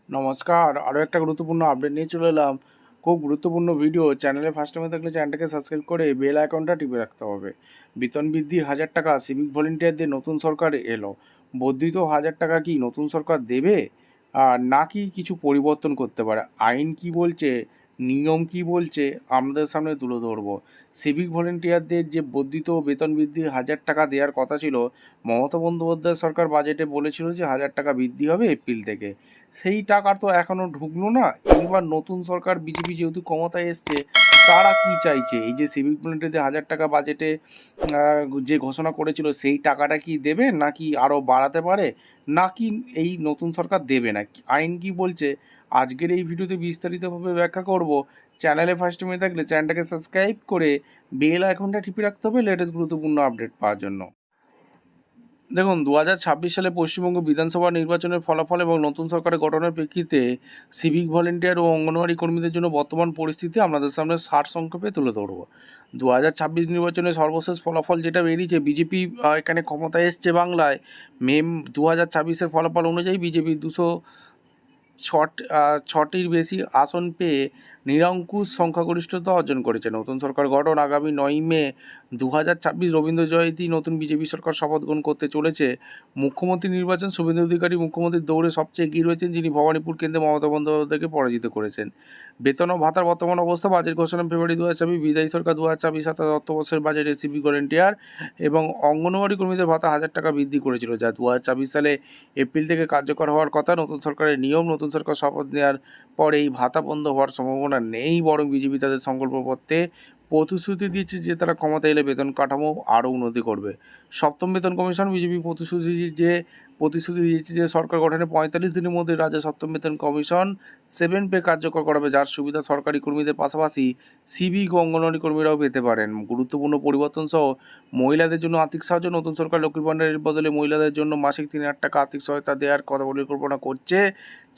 নমস্কার, আরও একটা গুরুত্বপূর্ণ আপডেট নিয়ে চলে এলাম। খুব গুরুত্বপূর্ণ ভিডিও। চ্যানেলে ফার্স্ট টাইমে থাকলে চ্যানেলটাকে সাবস্ক্রাইব করে বেল আইকনটা টিপে রাখতে হবে। বেতন বৃদ্ধি 1000 টাকা, সিভিক ভলেন্টিয়ারদের নতুন সরকার এলো। বর্ধিত 1000 টাকা কি নতুন সরকার দেবে নাকি কিছু পরিবর্তন করতে পারে? আইন কি বলছে, নিয়ম কি বলছে, আমাদের সামনে তুলে ধরবো। সিভিক ভলেন্টিয়ারদের যে বর্ধিত বেতন বৃদ্ধি 1000 টাকা দেওয়ার কথা ছিল, মমতা বন্দ্যোপাধ্যায় সরকার বাজেটে বলেছিল যে 1000 টাকা বৃদ্ধি হবে এপ্রিল থেকে। সেই টাকা তো এখনও ঢুকলো না। এবার নতুন সরকার বিজেপি যেহেতু ক্ষমতায় এসছে, তারা কি চাইছে? এই যে সিভিক ভলেন্টিয়ারদের 1000 টাকা বাজেটে যে ঘোষণা করেছিল, সেই টাকাটা কি দেবে নাকি আরও বাড়াতে পারে, নাকি এই নতুন সরকার দেবে না? আইন কি বলছে আজকের এই ভিডিওতে বিস্তারিতভাবে ব্যাখ্যা করব। চ্যানেলে ফার্স্ট টাইমে থাকলে চ্যানেলটাকে সাবস্ক্রাইব করে বেল আইকনটা টিপে রাখতে হবে লেটেস্ট গুরুত্বপূর্ণ আপডেট পাওয়ার জন্য। দেখুন, 2026 সালে পশ্চিমবঙ্গ বিধানসভা নির্বাচনের ফলাফল এবং নতুন সরকারের গঠনের প্রেক্ষিতে সিভিক ভলেন্টিয়ার ও অঙ্গনওয়াড়ি কর্মীদের জন্য বর্তমান পরিস্থিতি আপনাদের সামনে সারসংক্ষেপে তুলে ধরব। 2026 নির্বাচনের সর্বশেষ ফলাফল যেটা বেরিয়েছে, বিজেপি এখানে ক্ষমতায় এসছে বাংলায়। মে 2026-এর ফলাফল অনুযায়ী বিজেপি 206টির বেশি আসন পেয়ে নিরঙ্কুশ সংখ্যাগরিষ্ঠতা অর্জন করেছে। নতুন সরকার গঠন আগামী 9 মে 2026 রবীন্দ্র জয়ন্তী নতুন বিজেপি সরকার শপথ গ্রহণ করতে চলেছে। মুখ্যমন্ত্রী নির্বাচন, শুভেন্দু অধিকারী মুখ্যমন্ত্রীর দৌড়ে সবচেয়ে এগিয়ে রয়েছেন, যিনি ভবানীপুর কেন্দ্রে মমতা বন্দ্যোপাধ্যায়কে পরাজিত করেছেন। বেতন ও ভাতার বর্তমান অবস্থা, বাজেট ঘোষণা ফেব্রুয়ারি 2024, বিদায়ী সরকার 2024-27 অর্থবর্ষের বাজেটে সিভিক ভলেন্টিয়ার এবং অঙ্গনওয়াড়ি কর্মীদের ভাতা 1000 টাকা বৃদ্ধি করেছিল, যা 2024 সালে এপ্রিল থেকে কার্যকর হওয়ার কথা। নতুন সরকারের নিয়ম, নতুন সরকার শপথ নেওয়ার পরে এই ভাতা বন্ধ হওয়ার সম্ভাবনা নেই, বরং বিজেপি তাদের সংকল্পপত্রে প্রতিশ্রুতি দিয়েছে যে তারা ক্ষমতা এলে বেতন কাঠামো আরও উন্নতি করবে। সপ্তম বেতন কমিশন, বিজেপি প্রতিশ্রুতি দিয়েছে যে সরকার গঠনে 45 দিনের মধ্যে রাজ্যে সপ্তম বেতন কমিশন 7 পে কার্যকর করাবে, যার সুবিধা সরকারি কর্মীদের পাশাপাশি সিভিক ও অঙ্গনওয়াড়ি কর্মীরাও পেতে পারেন। গুরুত্বপূর্ণ পরিবর্তন সহ মহিলাদের জন্য আর্থিক সাহায্য, নতুন সরকার লক্ষ্মীর ভাণ্ডারের বদলে মহিলাদের জন্য মাসিক 3000 টাকা আর্থিক সহায়তা দেওয়ার কথা পরিকল্পনা করছে।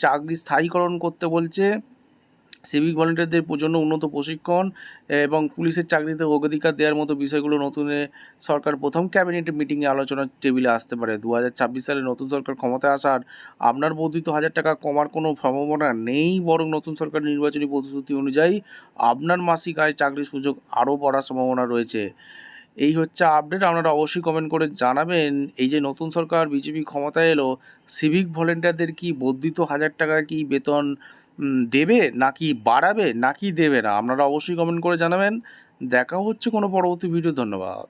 চাকরি স্থায়ীকরণ করতে বলছে। সিভিক ভলেন্টিয়ারদের জন্য উন্নত প্রশিক্ষণ এবং পুলিশের চাকরিতে অগ্রাধিকার দেওয়ার মতো বিষয়গুলো নতুন সরকার প্রথম ক্যাবিনেট মিটিংয়ে আলোচনার টেবিলে আসতে পারে। 2026 সালে নতুন সরকার ক্ষমতায় আসার আপনার বর্ধিত 1000 টাকা কমার কোনো সম্ভাবনা নেই, বরং নতুন সরকার নির্বাচনী প্রতিশ্রুতি অনুযায়ী আপনার মাসিক আয় চাকরির সুযোগ আরও বাড়ার সম্ভাবনা রয়েছে। এই হচ্ছে আপডেট। আপনারা অবশ্যই কমেন্ট করে জানাবেন, এই যে নতুন সরকার বিজেপি ক্ষমতায় এলো, সিভিক ভলেন্টিয়ারদের কি বর্ধিত 1000 টাকা কি বেতন দেবে নাকি বাড়াবে নাকি দেবে না? আপনারা অবশ্যই কমেন্ট করে জানাবেন। দেখা হচ্ছে কোনো পরবর্তী ভিডিও। ধন্যবাদ।